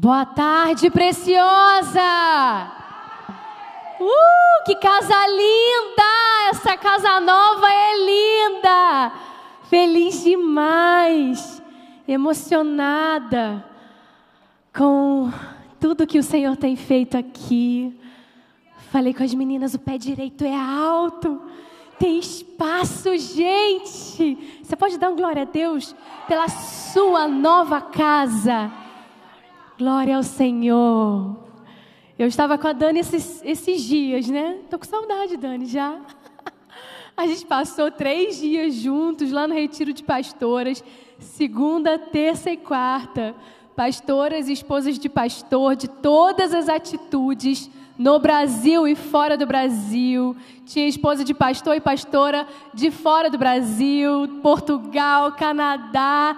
Boa tarde, preciosa! Que casa linda! Essa casa nova é linda! Feliz demais! Emocionada com tudo que o Senhor tem feito aqui. Falei com as meninas, o pé direito é alto. Tem espaço, gente! Você pode dar um glória a Deus pela sua nova casa. Glória ao Senhor. Eu estava com a Dani esses dias, né? Tô com saudade, Dani, já. A gente passou 3 dias juntos lá no Retiro de Pastoras, segunda, terça e quarta. Pastoras e esposas de pastor, de todas as atitudes, no Brasil e fora do Brasil. Tinha esposa de pastor e pastora de fora do Brasil, Portugal, Canadá.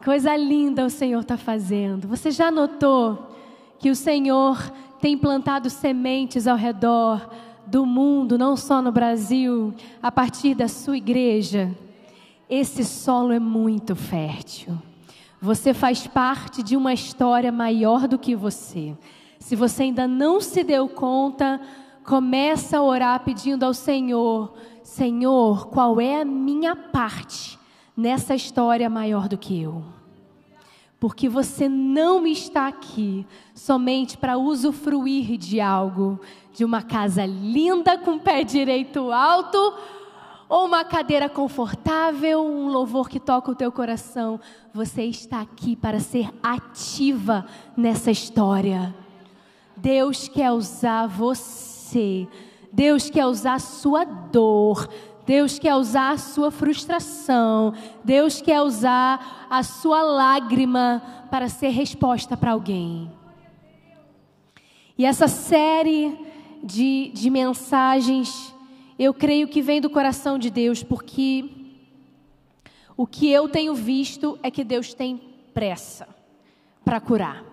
Coisa linda o Senhor está fazendo. Você já notou que o Senhor tem plantado sementes ao redor do mundo, não só no Brasil, a partir da sua igreja? Esse solo é muito fértil. Você faz parte de uma história maior do que você. Se você ainda não se deu conta, começa a orar pedindo ao Senhor: Senhor, qual é a minha parte nessa história maior do que eu? Porque você não está aqui somente para usufruir de algo, de uma casa linda com pé direito alto, ou uma cadeira confortável, um louvor que toca o teu coração. Você está aqui para ser ativa nessa história. Deus quer usar você. Deus quer usar a sua dor. Deus quer usar a sua frustração. Deus quer usar a sua lágrima para ser resposta para alguém. E essa série de mensagens, eu creio que vem do coração de Deus, porque o que eu tenho visto é que Deus tem pressa para curar.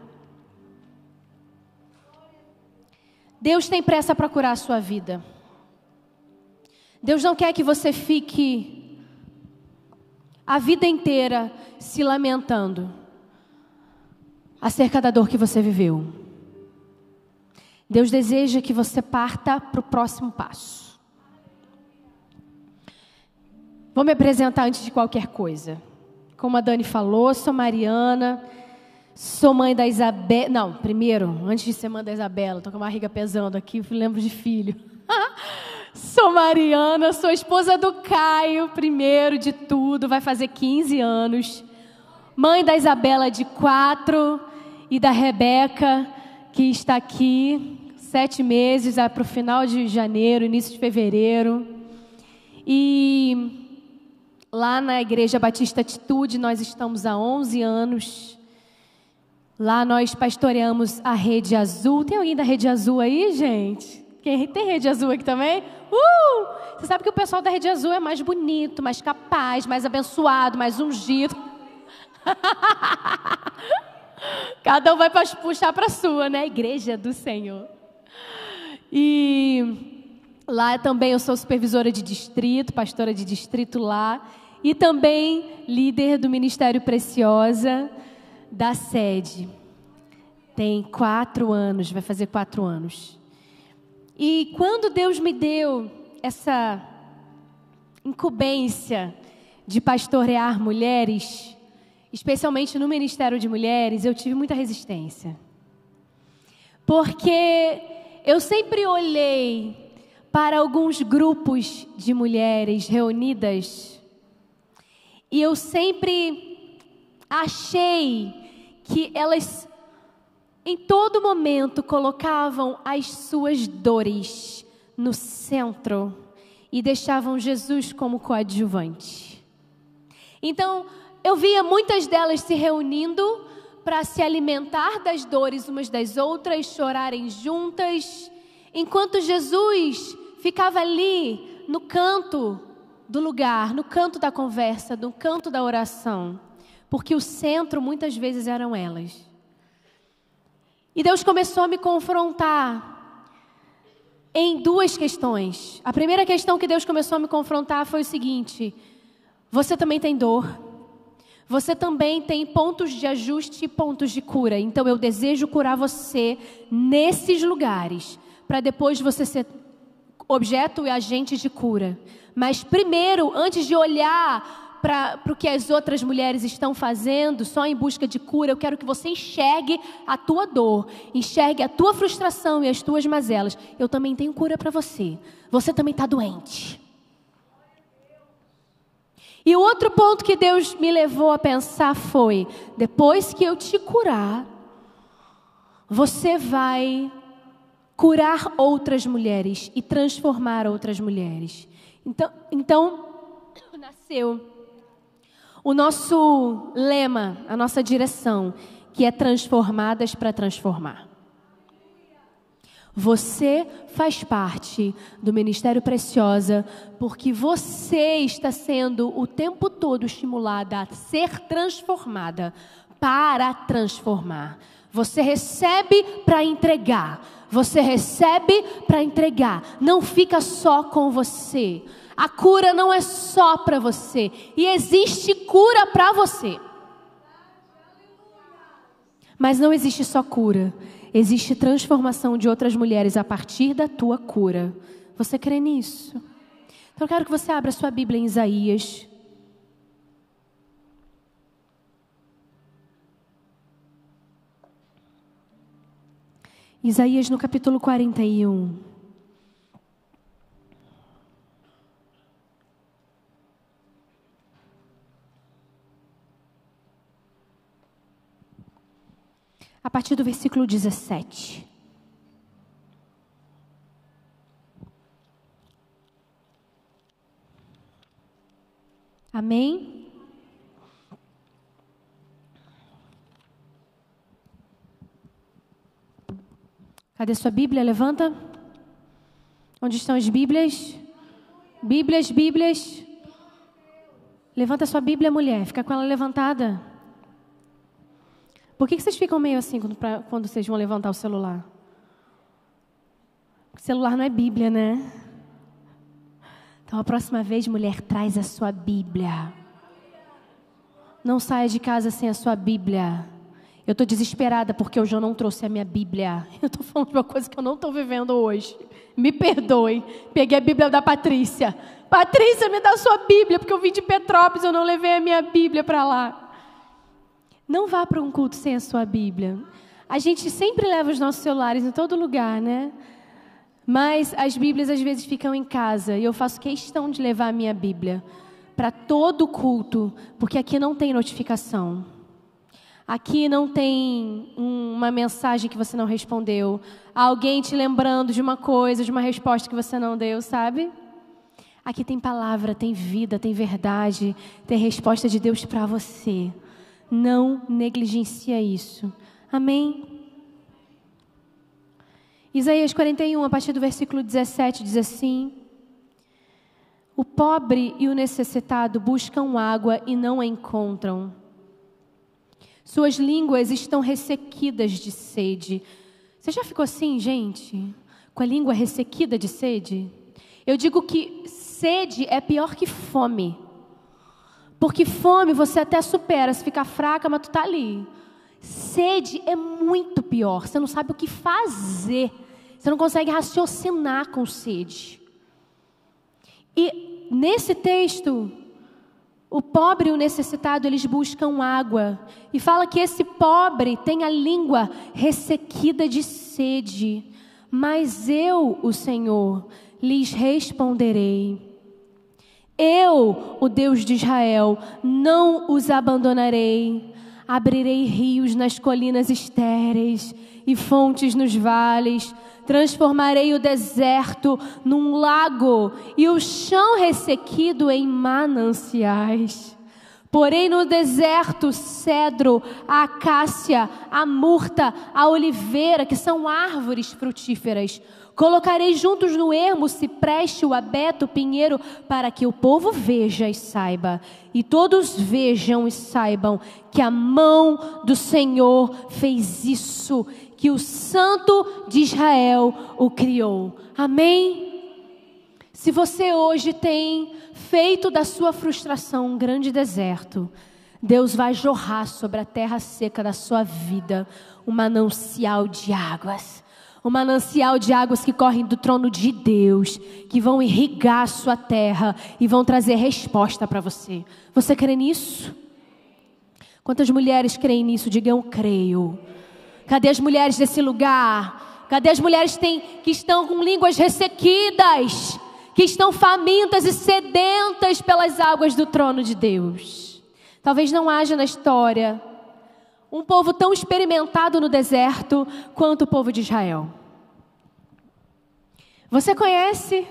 Deus tem pressa para curar a sua vida. Deus não quer que você fique a vida inteira se lamentando acerca da dor que você viveu. Deus deseja que você parta para o próximo passo. Vou me apresentar antes de qualquer coisa. Como a Dani falou, sou Mariana, sou mãe da Isabela. Não, primeiro, antes de ser mãe da Isabela, estou com a barriga pesando aqui, lembro de filho. Sou Mariana, sou esposa do Caio, primeiro de tudo, vai fazer 15 anos. Mãe da Isabela de 4 e da Rebeca, que está aqui 7 meses, para o final de janeiro, início de fevereiro. E lá na Igreja Batista Atitude, nós estamos há 11 anos. Lá nós pastoreamos a Rede Azul. Tem alguém da Rede Azul aí, gente? Tem Rede Azul aqui também? Você sabe que o pessoal da Rede Azul é mais bonito, mais capaz, mais abençoado, mais ungido. Cada um vai puxar para a sua, né? Igreja do Senhor. E lá também eu sou supervisora de distrito, pastora de distrito lá. E também líder do Ministério Preciosa da sede. Tem 4 anos, vai fazer 4 anos. E quando Deus me deu essa incumbência de pastorear mulheres, especialmente no Ministério de Mulheres, eu tive muita resistência. Porque eu sempre olhei para alguns grupos de mulheres reunidas e eu sempre achei que elas em todo momento colocavam as suas dores no centro e deixavam Jesus como coadjuvante. Então, eu via muitas delas se reunindo para se alimentar das dores umas das outras, chorarem juntas, enquanto Jesus ficava ali no canto do lugar, no canto da conversa, no canto da oração, porque o centro muitas vezes eram elas. E Deus começou a me confrontar em 2 questões. A primeira questão que Deus começou a me confrontar foi o seguinte: você também tem dor. Você também tem pontos de ajuste e pontos de cura. Então eu desejo curar você nesses lugares, para depois você ser objeto e agente de cura. Mas primeiro, antes de olhar para o que as outras mulheres estão fazendo, só em busca de cura, eu quero que você enxergue a tua dor, enxergue a tua frustração e as tuas mazelas. Eu também tenho cura para você. Você também está doente. E o outro ponto que Deus me levou a pensar foi: depois que eu te curar, você vai curar outras mulheres e transformar outras mulheres. Então nasceu o nosso lema, a nossa direção, que é transformadas para transformar. Você faz parte do Ministério Preciosa porque você está sendo o tempo todo estimulada a ser transformada para transformar. Você recebe para entregar. Você recebe para entregar. Não fica só com você. A cura não é só para você. E existe cura para você. Mas não existe só cura. Existe transformação de outras mulheres a partir da tua cura. Você crê nisso? Então eu quero que você abra sua Bíblia em Isaías. Isaías no capítulo 41. A partir do versículo 17. Amém? Cadê sua Bíblia? Levanta. Onde estão as Bíblias? Bíblias. Levanta sua Bíblia, mulher. Fica com ela levantada. Por que vocês ficam meio assim quando vocês vão levantar o celular? O celular não é Bíblia, né? Então, a próxima vez, mulher, traz a sua Bíblia. Não saia de casa sem a sua Bíblia. Eu estou desesperada porque eu já não trouxe a minha Bíblia. Eu estou falando de uma coisa que eu não estou vivendo hoje. Me perdoe. Peguei a Bíblia da Patrícia. Patrícia, me dá a sua Bíblia, porque eu vim de Petrópolis, eu não levei a minha Bíblia para lá. Não vá para um culto sem a sua Bíblia. A gente sempre leva os nossos celulares em todo lugar, né? Mas as Bíblias às vezes ficam em casa. E eu faço questão de levar a minha Bíblia para todo culto, porque aqui não tem notificação. Aqui não tem uma mensagem que você não respondeu. Alguém te lembrando de uma coisa, de uma resposta que você não deu, sabe? Aqui tem palavra, tem vida, tem verdade, tem resposta de Deus para você. Não negligencia isso. Amém? Isaías 41, a partir do versículo 17, diz assim: o pobre e o necessitado buscam água e não a encontram. Suas línguas estão ressequidas de sede. Você já ficou assim, gente? Com a língua ressequida de sede? Eu digo que sede é pior que fome. Porque fome você até supera, se ficar fraca, mas tu tá ali. Sede é muito pior, você não sabe o que fazer. Você não consegue raciocinar com sede. E nesse texto, o pobre e o necessitado, eles buscam água. E fala que esse pobre tem a língua ressequida de sede. Mas eu, o Senhor, lhes responderei. Eu, o Deus de Israel, não os abandonarei. Abrirei rios nas colinas estéreis e fontes nos vales. Transformarei o deserto num lago e o chão ressequido em mananciais. Porém no deserto, cedro, a acácia, a murta, a oliveira, que são árvores frutíferas. Colocarei juntos no ermo o cipreste, o abeto, o pinheiro, para que o povo veja e saiba. E todos vejam e saibam que a mão do Senhor fez isso, que o Santo de Israel o criou. Amém? Se você hoje tem feito da sua frustração um grande deserto, Deus vai jorrar sobre a terra seca da sua vida um manancial de águas. Um manancial de águas que correm do trono de Deus, que vão irrigar a sua terra e vão trazer resposta para você. Você crê nisso? Quantas mulheres creem nisso? Diga, eu creio. Cadê as mulheres desse lugar? Cadê as mulheres que estão com línguas ressequidas, que estão famintas e sedentas pelas águas do trono de Deus? Talvez não haja na história um povo tão experimentado no deserto quanto o povo de Israel. Você conhece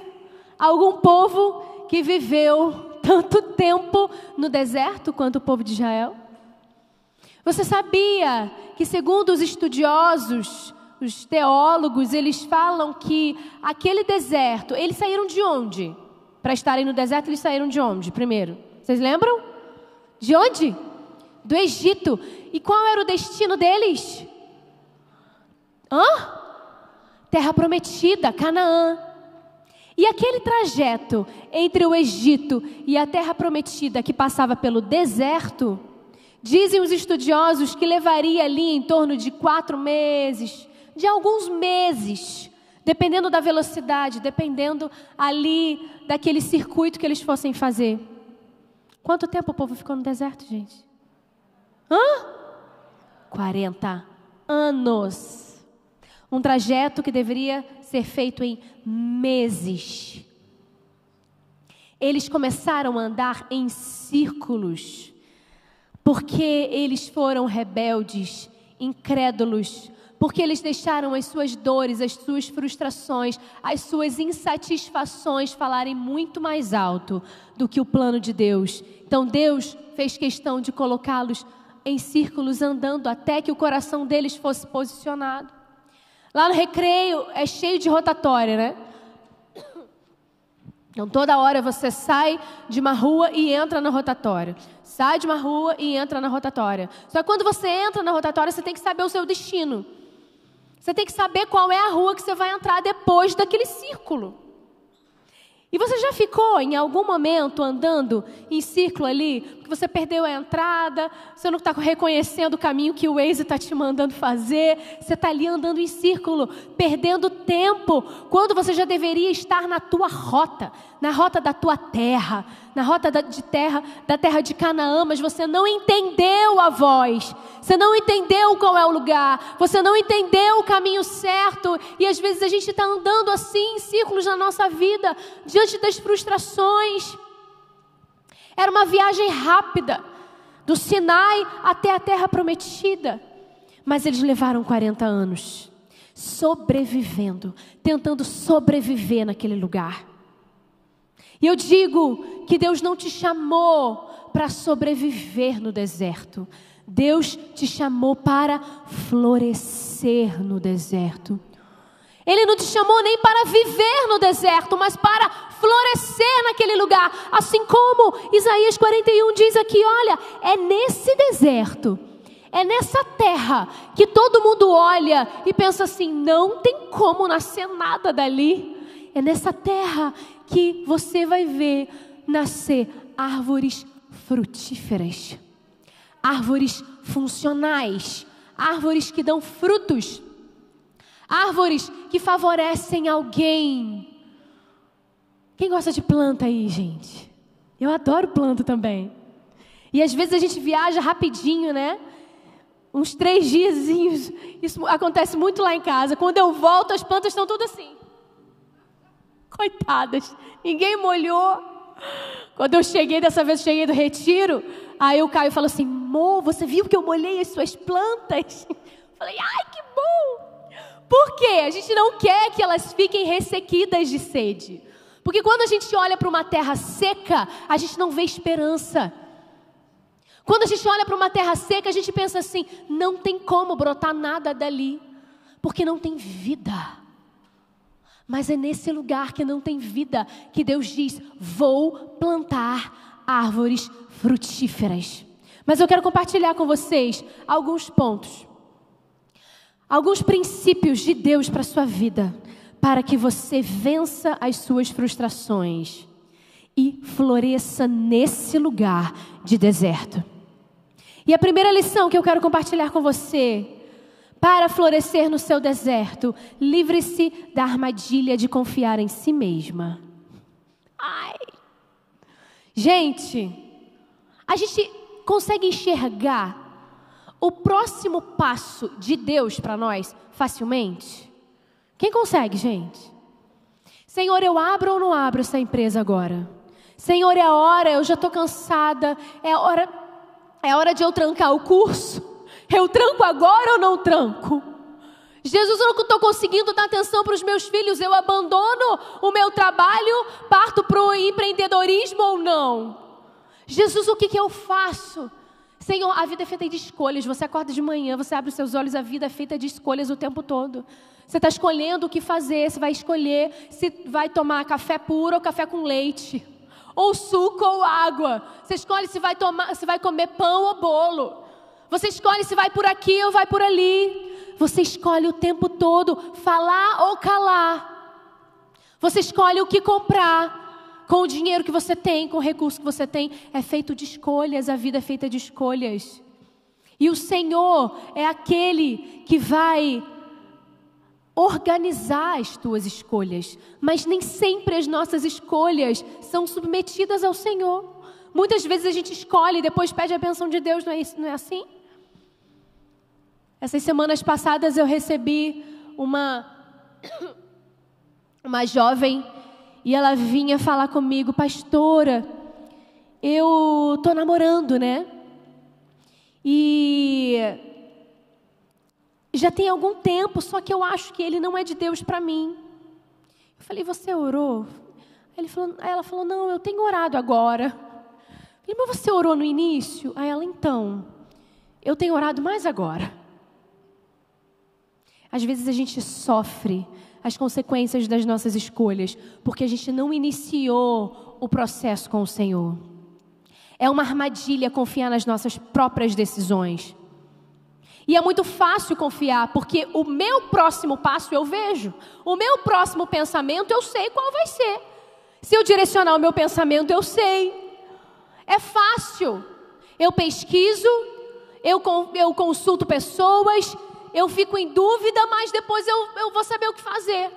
algum povo que viveu tanto tempo no deserto quanto o povo de Israel? Você sabia que, segundo os estudiosos, os teólogos, eles falam que aquele deserto, eles saíram de onde? Para estarem no deserto, eles saíram de onde primeiro? Vocês lembram? De onde? Do Egito. E qual era o destino deles? Terra prometida, Canaã. E aquele trajeto entre o Egito e a terra prometida que passava pelo deserto, dizem os estudiosos que levaria ali em torno de 4 meses, de alguns meses, dependendo da velocidade, dependendo ali daquele circuito que eles fossem fazer. Quanto tempo o povo ficou no deserto, gente? 40 anos. Um trajeto que deveria ser feito em meses. Eles começaram a andar em círculos, porque eles foram rebeldes, incrédulos, porque eles deixaram as suas dores, as suas frustrações, as suas insatisfações falarem muito mais alto do que o plano de Deus. Então Deus fez questão de colocá-los em círculos andando até que o coração deles fosse posicionado. Lá no Recreio é cheio de rotatória, né? Então toda hora você sai de uma rua e entra na rotatória. Sai de uma rua e entra na rotatória. Só que quando você entra na rotatória, você tem que saber o seu destino. Você tem que saber qual é a rua que você vai entrar depois daquele círculo. E você já ficou em algum momento andando em círculo ali, porque você perdeu a entrada, você não está reconhecendo o caminho que o Waze está te mandando fazer, você está ali andando em círculo, perdendo tempo, quando você já deveria estar na tua rota, na rota da tua terra, na rota da terra de Canaã, mas você não entendeu a voz, você não entendeu qual é o lugar, você não entendeu o caminho certo, e às vezes a gente está andando assim em círculos na nossa vida, diante das frustrações. Era uma viagem rápida, do Sinai até a terra prometida, mas eles levaram 40 anos, sobrevivendo, tentando sobreviver naquele lugar. E eu digo que Deus não te chamou para sobreviver no deserto. Deus te chamou para florescer no deserto. Ele não te chamou nem para viver no deserto, mas para florescer naquele lugar. Assim como Isaías 41 diz aqui, olha, é nesse deserto, é nessa terra que todo mundo olha e pensa assim, não tem como nascer nada dali. É nessa terra que você vai ver nascer árvores frutíferas, árvores funcionais, árvores que dão frutos, árvores que favorecem alguém. Quem gosta de planta aí, gente? Eu adoro planta também. E às vezes a gente viaja rapidinho, né? Uns 3 diazinhos. Isso acontece muito lá em casa. Quando eu volto, as plantas estão tudo assim. Coitadas, ninguém molhou. Quando eu cheguei, dessa vez eu cheguei do retiro, aí o Caio falou assim, Mô, você viu que eu molhei as suas plantas? Eu falei, ai, que bom. Por quê? A gente não quer que elas fiquem ressequidas de sede. Porque quando a gente olha para uma terra seca, a gente não vê esperança. Quando a gente olha para uma terra seca, a gente pensa assim, não tem como brotar nada dali, porque não tem vida. Mas é nesse lugar que não tem vida que Deus diz, vou plantar árvores frutíferas. Mas eu quero compartilhar com vocês alguns pontos, alguns princípios de Deus para a sua vida, para que você vença as suas frustrações e floresça nesse lugar de deserto. E a primeira lição que eu quero compartilhar com você: para florescer no seu deserto, livre-se da armadilha de confiar em si mesma. Ai! Gente, a gente consegue enxergar o próximo passo de Deus para nós facilmente? Quem consegue, gente? Senhor, eu abro ou não abro essa empresa agora? Senhor, é a hora, eu já estou cansada, é hora de eu trancar o curso? Eu tranco agora ou não tranco? Jesus, eu não estou conseguindo dar atenção para os meus filhos, eu abandono o meu trabalho, parto para o empreendedorismo ou não? Jesus, o que eu faço? Senhor, a vida é feita de escolhas. Você acorda de manhã, você abre os seus olhos, a vida é feita de escolhas o tempo todo. Você está escolhendo o que fazer, você vai escolher se vai tomar café puro ou café com leite, ou suco ou água. Você escolhe se vai comer pão ou bolo. Você escolhe se vai por aqui ou vai por ali. Você escolhe o tempo todo falar ou calar. Você escolhe o que comprar. Com o dinheiro que você tem, com o recurso que você tem, é feito de escolhas, a vida é feita de escolhas. E o Senhor é aquele que vai organizar as tuas escolhas, mas nem sempre as nossas escolhas são submetidas ao Senhor. Muitas vezes a gente escolhe e depois pede a bênção de Deus, não é assim? Essas semanas passadas eu recebi uma jovem. E ela vinha falar comigo: pastora, eu tô namorando, né? E já tem algum tempo, só que eu acho que ele não é de Deus para mim. Eu falei: você orou? Ela falou: não, eu tenho orado agora. Eu falei: mas você orou no início? Aí ela: então, eu tenho orado mais agora. Às vezes a gente sofre as consequências das nossas escolhas, porque a gente não iniciou o processo com o Senhor. É uma armadilha confiar nas nossas próprias decisões. E é muito fácil confiar, porque o meu próximo passo eu vejo. O meu próximo pensamento eu sei qual vai ser. Se eu direcionar o meu pensamento, eu sei. É fácil. Eu pesquiso, eu consulto pessoas, eu fico em dúvida, mas depois eu vou saber o que fazer.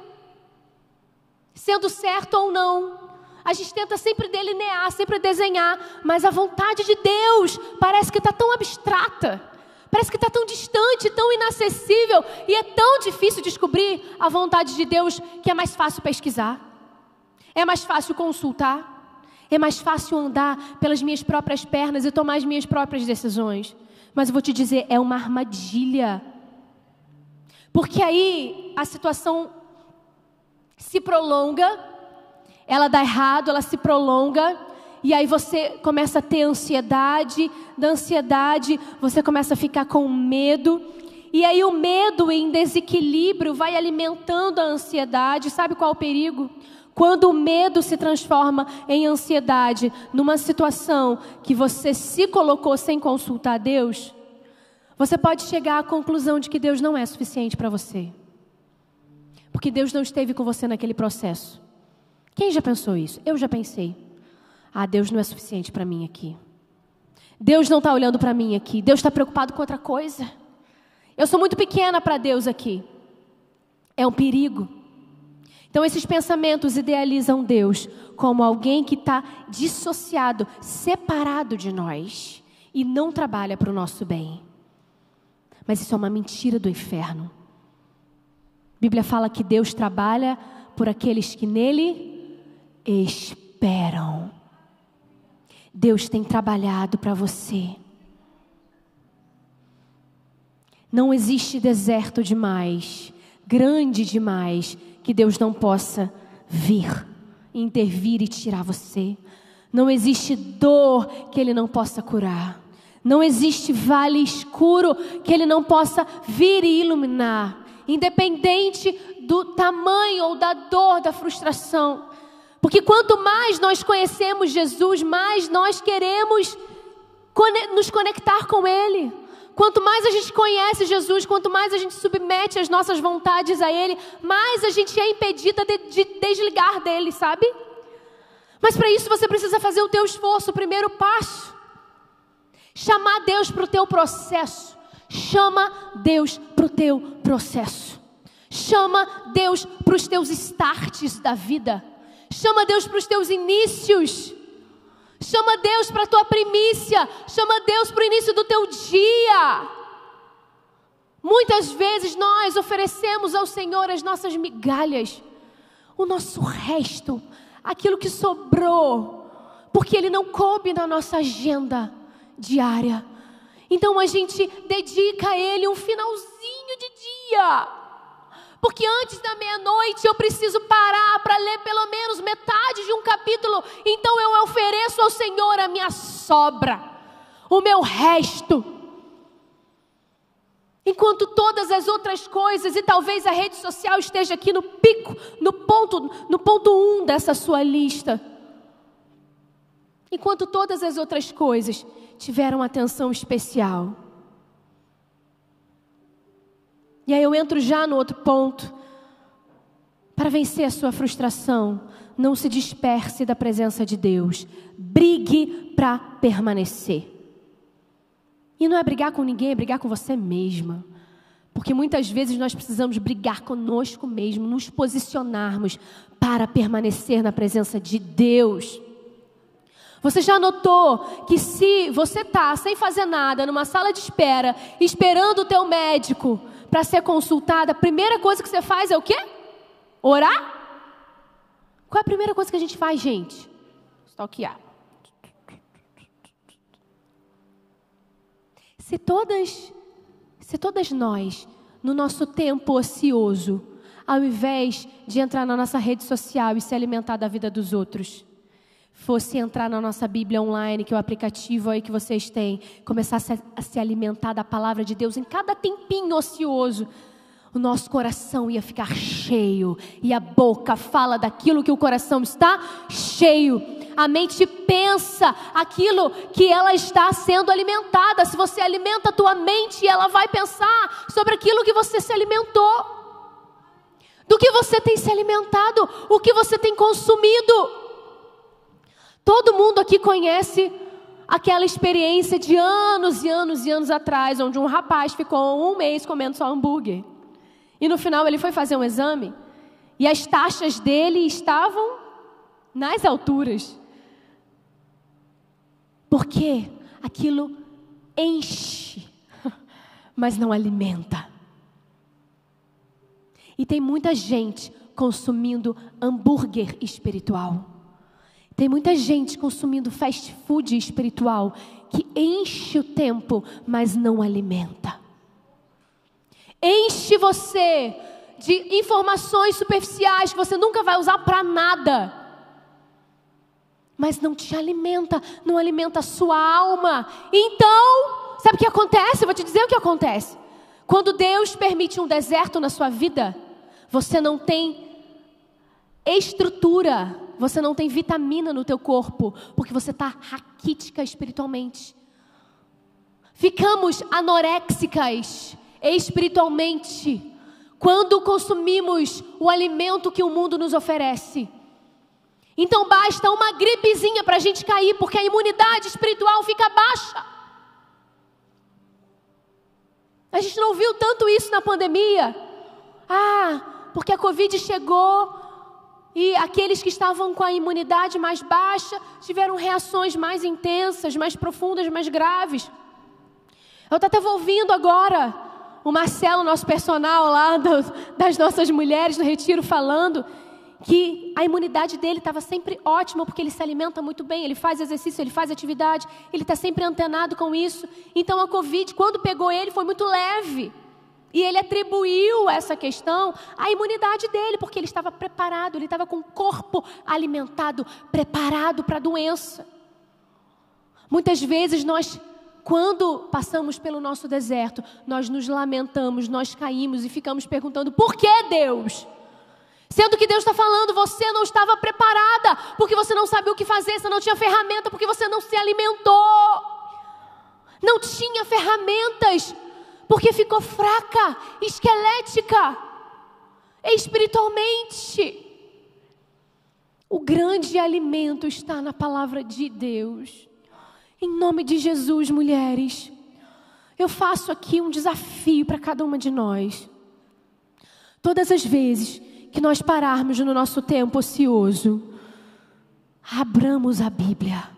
Sendo certo ou não. A gente tenta sempre delinear, sempre desenhar, mas a vontade de Deus parece que está tão abstrata. Parece que está tão distante, tão inacessível. E é tão difícil descobrir a vontade de Deus que é mais fácil pesquisar. É mais fácil consultar. É mais fácil andar pelas minhas próprias pernas e tomar as minhas próprias decisões. Mas eu vou te dizer, é uma armadilha. Porque aí a situação se prolonga, ela dá errado, ela se prolonga, e aí você começa a ter ansiedade, da ansiedade você começa a ficar com medo, e aí o medo em desequilíbrio vai alimentando a ansiedade. Sabe qual é o perigo? Quando o medo se transforma em ansiedade, numa situação que você se colocou sem consultar Deus, você pode chegar à conclusão de que Deus não é suficiente para você. Porque Deus não esteve com você naquele processo. Quem já pensou isso? Eu já pensei. Deus não é suficiente para mim aqui. Deus não está olhando para mim aqui. Deus está preocupado com outra coisa. Eu sou muito pequena para Deus aqui. É um perigo. Então esses pensamentos idealizam Deus como alguém que está dissociado, separado de nós e não trabalha para o nosso bem. Mas isso é uma mentira do inferno. A Bíblia fala que Deus trabalha por aqueles que nele esperam. Deus tem trabalhado para você. Não existe deserto demais, grande demais, que Deus não possa vir, intervir e tirar você. Não existe dor que Ele não possa curar. Não existe vale escuro que Ele não possa vir e iluminar. Independente do tamanho ou da dor, da frustração. Porque quanto mais nós conhecemos Jesus, mais nós queremos nos conectar com Ele. Quanto mais a gente conhece Jesus, quanto mais a gente submete as nossas vontades a Ele, mais a gente é impedida de desligar dele, sabe? Mas para isso você precisa fazer o teu esforço, o primeiro passo. Chamar Deus para o teu processo. Chama Deus para o teu processo. Chama Deus para os teus starts da vida. Chama Deus para os teus inícios. Chama Deus para a tua primícia. Chama Deus para o início do teu dia. Muitas vezes nós oferecemos ao Senhor as nossas migalhas, o nosso resto, aquilo que sobrou, porque Ele não coube na nossa agenda diária. Então a gente dedica a Ele um finalzinho de dia, porque antes da meia-noite eu preciso parar para ler pelo menos metade de um capítulo. Então eu ofereço ao Senhor a minha sobra, o meu resto. Enquanto todas as outras coisas, e talvez a rede social esteja aqui no pico, no ponto 1 dessa sua lista. Enquanto todas as outras coisas tiveram atenção especial. E aí eu entro já no outro ponto. Para vencer a sua frustração, não se disperse da presença de Deus. Brigue para permanecer. E não é brigar com ninguém, é brigar com você mesma. Porque muitas vezes nós precisamos brigar conosco mesmo, nos posicionarmos para permanecer na presença de Deus. Você já notou que se você está sem fazer nada, numa sala de espera, esperando o teu médico para ser consultada, a primeira coisa que você faz é o quê? Orar? Qual é a primeira coisa que a gente faz, gente? Stalkear. Se todas nós, no nosso tempo ocioso, ao invés de entrar na nossa rede social e se alimentar da vida dos outros, fosse entrar na nossa Bíblia online, que é o aplicativo aí que vocês têm, começar a se alimentar da palavra de Deus em cada tempinho ocioso, o nosso coração ia ficar cheio, e a boca fala daquilo que o coração está cheio. A mente pensa aquilo que ela está sendo alimentada. Se você alimenta a tua mente, ela vai pensar sobre aquilo que você se alimentou. Do que você tem se alimentado, o que você tem consumido. Todo mundo aqui conhece aquela experiência de anos e anos e anos atrás, onde um rapaz ficou 1 mês comendo só hambúrguer. E no final ele foi fazer um exame, e as taxas dele estavam nas alturas. Porque aquilo enche, mas não alimenta. E tem muita gente consumindo hambúrguer espiritual. Tem muita gente consumindo fast food espiritual, que enche o tempo, mas não alimenta. Enche você de informações superficiais que você nunca vai usar para nada. Mas não te alimenta, não alimenta a sua alma. Então, sabe o que acontece? Eu vou te dizer o que acontece. Quando Deus permite um deserto na sua vida, você não tem estrutura, você não tem vitamina no teu corpo, porque você está raquítica espiritualmente. Ficamos anoréxicas espiritualmente quando consumimos o alimento que o mundo nos oferece. Então basta uma gripezinha para a gente cair, porque a imunidade espiritual fica baixa. A gente não viu tanto isso na pandemia. Porque a Covid chegou e aqueles que estavam com a imunidade mais baixa tiveram reações mais intensas, mais profundas, mais graves. Eu estava ouvindo agora o Marcelo, nosso personal lá das nossas mulheres no retiro, falando que a imunidade dele estava sempre ótima, porque ele se alimenta muito bem, ele faz exercício, ele faz atividade, ele está sempre antenado com isso. Então a Covid, quando pegou ele, foi muito leve. E ele atribuiu essa questão à imunidade dele, porque ele estava preparado, ele estava com o corpo alimentado, preparado para a doença. Muitas vezes nós, quando passamos pelo nosso deserto, nós nos lamentamos, nós caímos e ficamos perguntando: por que Deus? Sendo que Deus está falando, você não estava preparada, porque você não sabia o que fazer, você não tinha ferramenta, porque você não se alimentou. Não tinha ferramentas, porque ficou fraca, esquelética, espiritualmente. O grande alimento está na palavra de Deus. Em nome de Jesus, mulheres, eu faço aqui um desafio para cada uma de nós. Todas as vezes que nós pararmos no nosso tempo ocioso, abramos a Bíblia.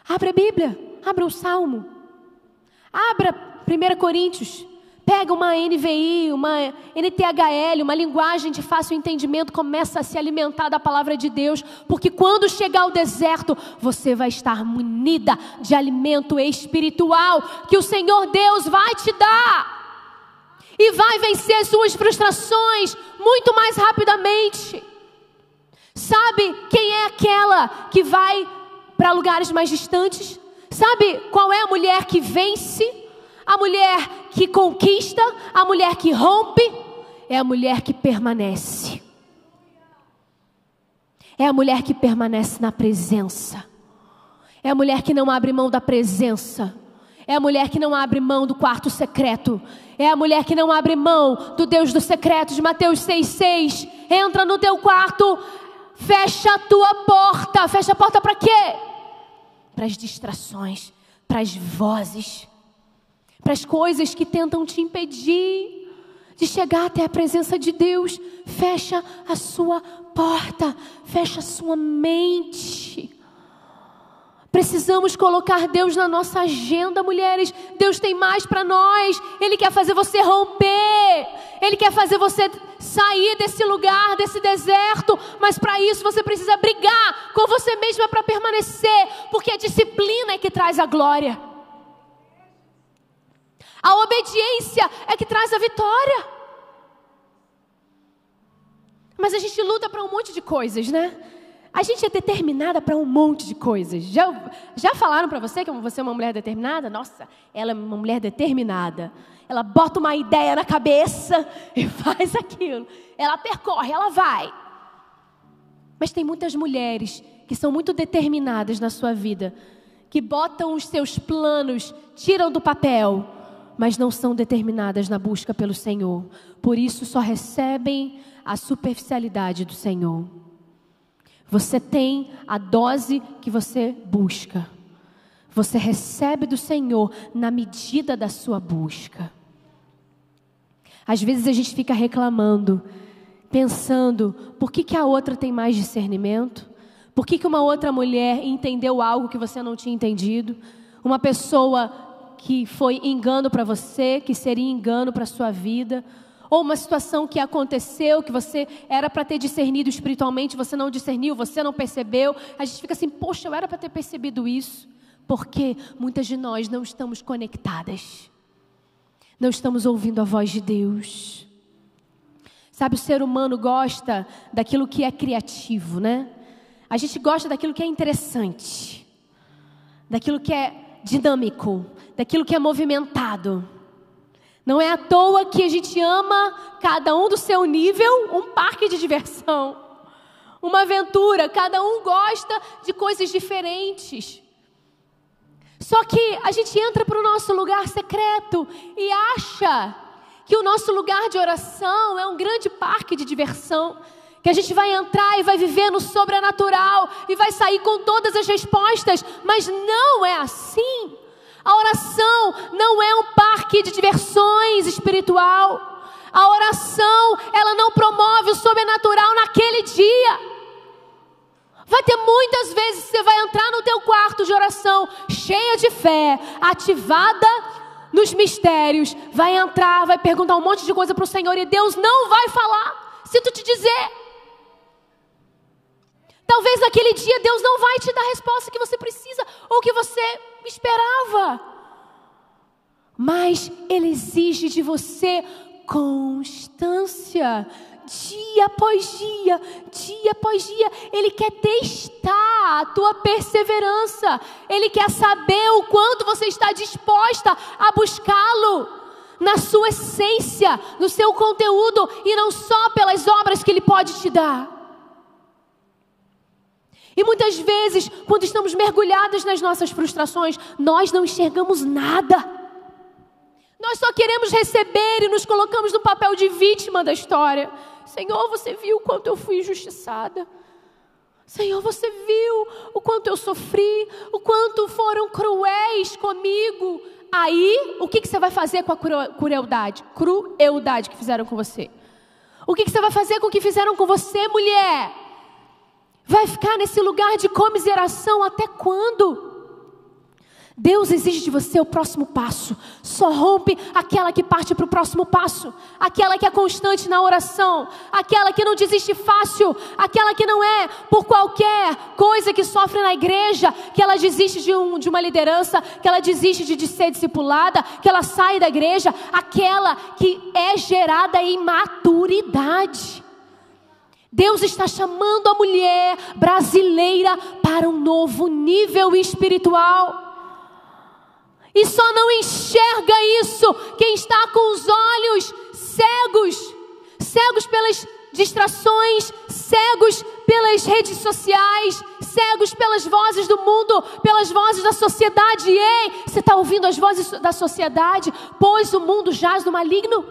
Abra a Bíblia, abra o Salmo, abra 1 Coríntios, pega uma NVI, uma NTHL, uma linguagem de fácil entendimento, começa a se alimentar da palavra de Deus, porque quando chegar ao deserto, você vai estar munida de alimento espiritual, que o Senhor Deus vai te dar. E vai vencer as suas frustrações muito mais rapidamente. Sabe quem é aquela que vai para lugares mais distantes? Sabe qual é a mulher que vence? A mulher que conquista? A mulher que rompe? É a mulher que permanece. É a mulher que permanece na presença. É a mulher que não abre mão da presença. É a mulher que não abre mão do quarto secreto. É a mulher que não abre mão do Deus dos secretos, de Mateus 6,6. Entra no teu quarto, fecha a tua porta. Fecha a porta para quê? Para as distrações, para as vozes, para as coisas que tentam te impedir de chegar até a presença de Deus. Fecha a sua porta, fecha a sua mente. Precisamos colocar Deus na nossa agenda, mulheres. Deus tem mais para nós. Ele quer fazer você romper. Ele quer fazer você sair desse lugar, desse deserto. Mas para isso você precisa brigar com você mesma para permanecer. Porque a disciplina é que traz a glória. A obediência é que traz a vitória. Mas a gente luta para um monte de coisas, né? A gente é determinada para um monte de coisas. Já falaram para você que você é uma mulher determinada? Nossa, ela é uma mulher determinada. Ela bota uma ideia na cabeça e faz aquilo. Ela percorre, ela vai. Mas tem muitas mulheres que são muito determinadas na sua vida, que botam os seus planos, tiram do papel, mas não são determinadas na busca pelo Senhor. Por isso só recebem a superficialidade do Senhor. Você tem a dose que você busca. Você recebe do Senhor na medida da sua busca. Às vezes a gente fica reclamando, pensando, por que a outra tem mais discernimento? Por que uma outra mulher entendeu algo que você não tinha entendido? Uma pessoa que foi engano para você, que seria engano para a sua vida. Ou uma situação que aconteceu, que você era para ter discernido espiritualmente, você não discerniu, você não percebeu. A gente fica assim, poxa, eu era para ter percebido isso. Porque muitas de nós não estamos conectadas. Não estamos ouvindo a voz de Deus. Sabe, o ser humano gosta daquilo que é criativo, né? A gente gosta daquilo que é interessante. Daquilo que é dinâmico. Daquilo que é movimentado. Não é à toa que a gente ama, cada um do seu nível, um parque de diversão. Uma aventura, cada um gosta de coisas diferentes. Só que a gente entra para o nosso lugar secreto e acha que o nosso lugar de oração é um grande parque de diversão. Que a gente vai entrar e vai viver no sobrenatural e vai sair com todas as respostas. Mas não é assim. A oração não é um parque de diversões espiritual. A oração, ela não promove o sobrenatural naquele dia. Vai ter muitas vezes que você vai entrar no teu quarto de oração, cheia de fé, ativada nos mistérios. Vai entrar, vai perguntar um monte de coisa para o Senhor e Deus não vai falar. Sinto te dizer. Talvez naquele dia Deus não vai te dar a resposta que você precisa ou que você esperava. Mas Ele exige de você constância. Dia após dia, dia após dia. Ele quer testar a tua perseverança. Ele quer saber o quanto você está disposta a buscá-lo. Na sua essência, no seu conteúdo e não só pelas obras que Ele pode te dar. E muitas vezes, quando estamos mergulhadas nas nossas frustrações, nós não enxergamos nada. Nós só queremos receber e nos colocamos no papel de vítima da história. Senhor, você viu o quanto eu fui injustiçada. Senhor, você viu o quanto eu sofri, o quanto foram cruéis comigo. Aí, o que você vai fazer com a crueldade que fizeram com você? O que você vai fazer com o que fizeram com você, mulher? Vai ficar nesse lugar de comiseração até quando? Deus exige de você o próximo passo. Só rompe aquela que parte para o próximo passo. Aquela que é constante na oração. Aquela que não desiste fácil. Aquela que não é por qualquer coisa que sofre na igreja, que ela desiste de uma liderança, que ela desiste de ser discipulada, que ela sai da igreja. Aquela que é gerada em maturidade. Deus está chamando a mulher brasileira para um novo nível espiritual. E só não enxerga isso quem está com os olhos cegos. Cegos pelas distrações, cegos pelas redes sociais, cegos pelas vozes do mundo, pelas vozes da sociedade. Ei, você está ouvindo as vozes da sociedade? Pois o mundo jaz no maligno.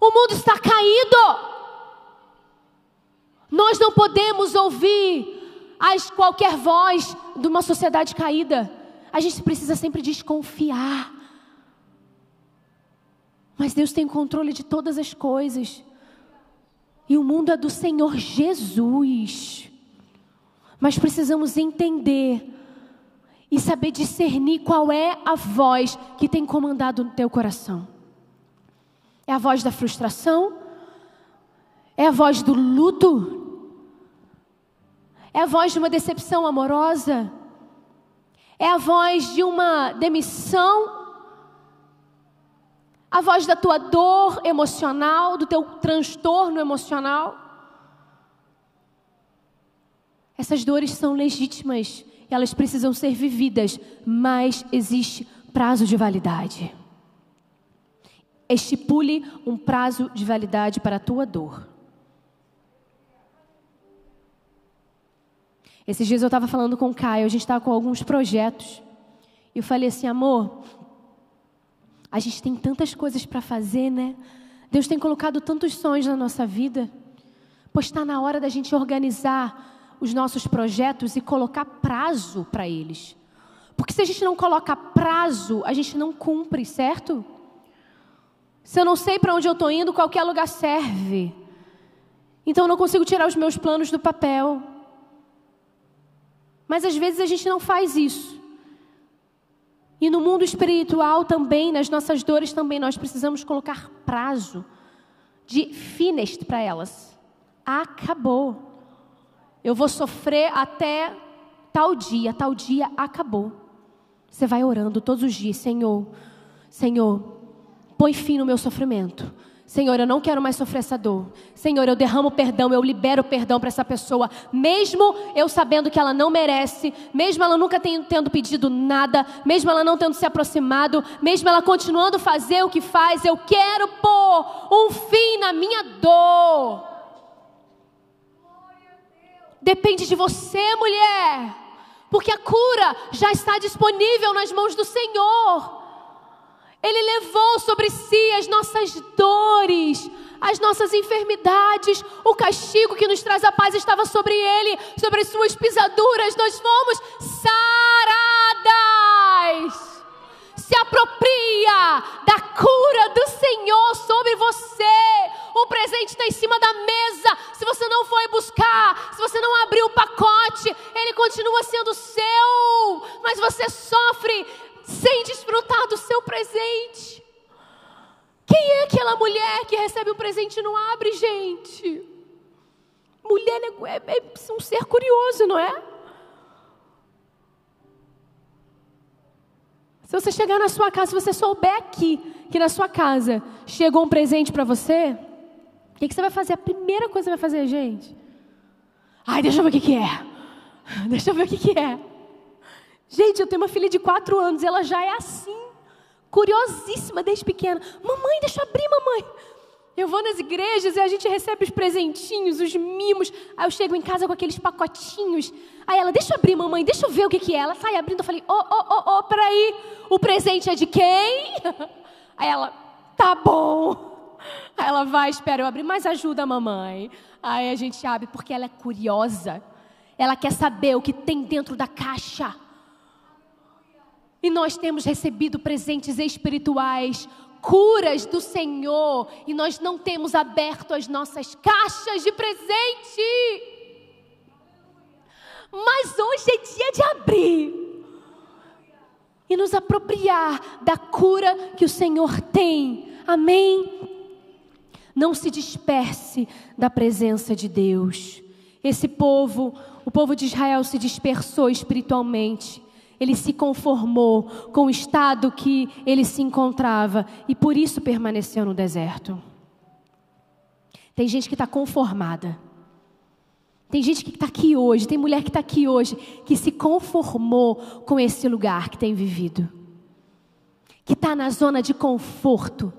O mundo está caído. Nós não podemos ouvir qualquer voz de uma sociedade caída. A gente precisa sempre desconfiar. Mas Deus tem controle de todas as coisas. E o mundo é do Senhor Jesus. Mas precisamos entender e saber discernir qual é a voz que tem comandado no teu coração. É a voz da frustração? É a voz do luto? É a voz de uma decepção amorosa? É a voz de uma demissão? A voz da tua dor emocional, do teu transtorno emocional? Essas dores são legítimas e elas precisam ser vividas, mas existe prazo de validade. Estipule um prazo de validade para a tua dor. Esses dias eu estava falando com o Caio, a gente estava com alguns projetos. E eu falei assim, amor, a gente tem tantas coisas para fazer, né? Deus tem colocado tantos sonhos na nossa vida. Pois está na hora da gente organizar os nossos projetos e colocar prazo para eles. Porque se a gente não coloca prazo, a gente não cumpre, certo? Se eu não sei para onde eu estou indo, qualquer lugar serve. Então eu não consigo tirar os meus planos do papel. Mas às vezes a gente não faz isso. E no mundo espiritual também, nas nossas dores também, nós precisamos colocar prazo de finished para elas. Acabou. Eu vou sofrer até tal dia acabou. Você vai orando todos os dias, Senhor, põe fim no meu sofrimento. Senhor, eu não quero mais sofrer essa dor. Senhor, eu derramo perdão, eu libero perdão para essa pessoa. Mesmo eu sabendo que ela não merece, mesmo ela nunca tendo pedido nada, mesmo ela não tendo se aproximado, mesmo ela continuando a fazer o que faz, eu quero pôr um fim na minha dor. Depende de você, mulher, porque a cura já está disponível nas mãos do Senhor. Ele levou sobre si as nossas dores, as nossas enfermidades, o castigo que nos traz a paz estava sobre ele, sobre as suas pisaduras, nós fomos saradas. Se apropria da cura do Senhor sobre você. O presente está em cima da mesa. Se você não foi buscar, se você não abriu o pacote, ele continua sendo seu, mas você sofre sem desfrutar do seu presente. Quem é aquela mulher que recebe o presente e não abre, gente? Mulher é um ser curioso, não é? Se você chegar na sua casa, se você souber aqui, que na sua casa chegou um presente para você, o que você vai fazer? A primeira coisa que você vai fazer, gente? Ai, deixa eu ver o que é. Deixa eu ver o que é. Gente, eu tenho uma filha de 4 anos, ela já é assim, curiosíssima desde pequena. Mamãe, deixa eu abrir, mamãe. Eu vou nas igrejas e a gente recebe os presentinhos, os mimos. Aí eu chego em casa com aqueles pacotinhos. Aí ela, deixa eu abrir, mamãe, deixa eu ver o que é. Ela sai abrindo, eu falei, peraí, o presente é de quem? Aí ela, tá bom. Aí ela vai, espera eu abrir, mas ajuda a mamãe. Aí a gente abre, porque ela é curiosa. Ela quer saber o que tem dentro da caixa. E nós temos recebido presentes espirituais, curas do Senhor, e nós não temos aberto as nossas caixas de presente. Mas hoje é dia de abrir e nos apropriar da cura que o Senhor tem. Amém? Não se disperse da presença de Deus. Esse povo, o povo de Israel, se dispersou espiritualmente. Ele se conformou com o estado que ele se encontrava e por isso permaneceu no deserto. Tem gente que está conformada. Tem gente que está aqui hoje, tem mulher que está aqui hoje, que se conformou com esse lugar que tem vivido. Que está na zona de conforto.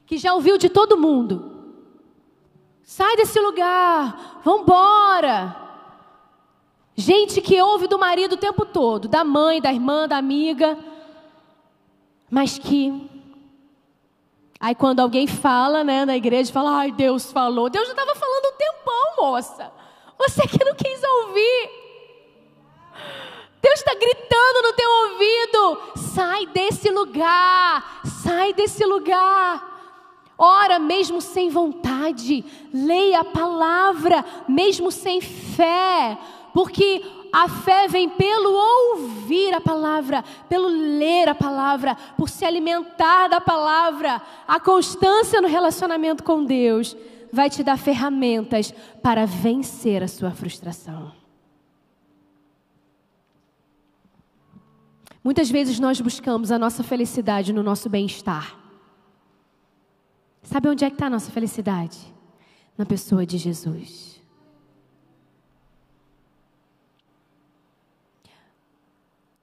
Que já ouviu de todo mundo. Sai desse lugar, vamos embora. Gente que ouve do marido o tempo todo, da mãe, da irmã, da amiga. Mas que... Aí quando alguém fala, né, na igreja, fala, ai, Deus falou. Deus já estava falando um tempão, moça. Você que não quis ouvir. Deus está gritando no teu ouvido. Sai desse lugar. Sai desse lugar. Ora mesmo sem vontade. Leia a palavra mesmo sem fé. Porque a fé vem pelo ouvir a palavra, pelo ler a palavra, por se alimentar da palavra. A constância no relacionamento com Deus vai te dar ferramentas para vencer a sua frustração. Muitas vezes nós buscamos a nossa felicidade no nosso bem-estar. Sabe onde é que está a nossa felicidade? Na pessoa de Jesus.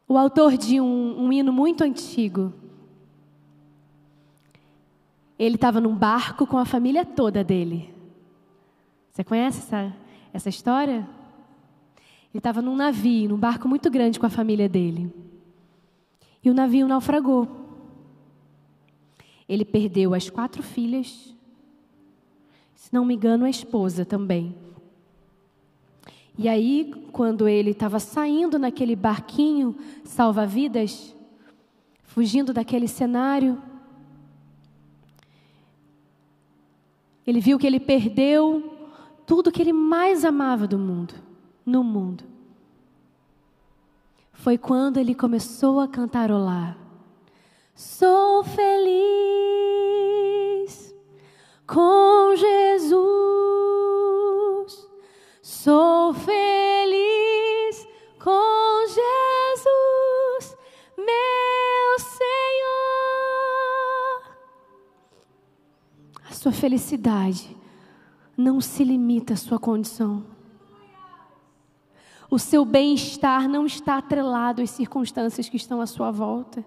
O autor de um hino muito antigo, ele estava num barco com a família toda dele. Você conhece essa história? Ele estava num navio, num barco muito grande com a família dele. E o navio naufragou. Ele perdeu as 4 filhas, se não me engano, a esposa também. E aí, quando ele estava saindo naquele barquinho salva-vidas, fugindo daquele cenário, ele viu que ele perdeu tudo que ele mais amava no mundo. Foi quando ele começou a cantarolar. Sou feliz com Jesus. Sou feliz com Jesus, meu Senhor. A sua felicidade não se limita à sua condição. O seu bem-estar não está atrelado às circunstâncias que estão à sua volta.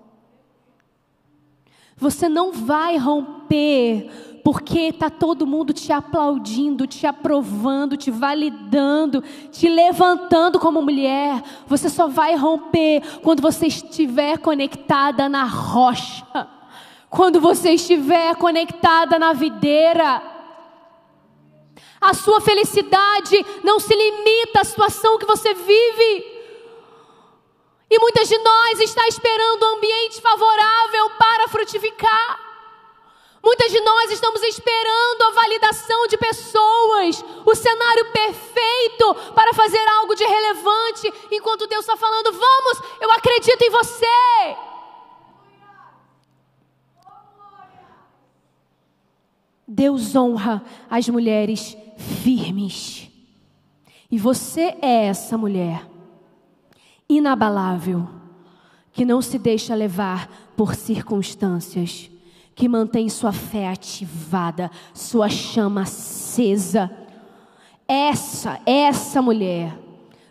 Você não vai romper porque está todo mundo te aplaudindo, te aprovando, te validando, te levantando como mulher. Você só vai romper quando você estiver conectada na rocha. Quando você estiver conectada na videira. A sua felicidade não se limita à situação que você vive. E muitas de nós está esperando um ambiente favorável para frutificar. Muitas de nós estamos esperando a validação de pessoas, o cenário perfeito para fazer algo de relevante, enquanto Deus está falando, vamos, eu acredito em você. Deus honra as mulheres firmes. E você é essa mulher inabalável, que não se deixa levar por circunstâncias, que mantém sua fé ativada, sua chama acesa. Essa mulher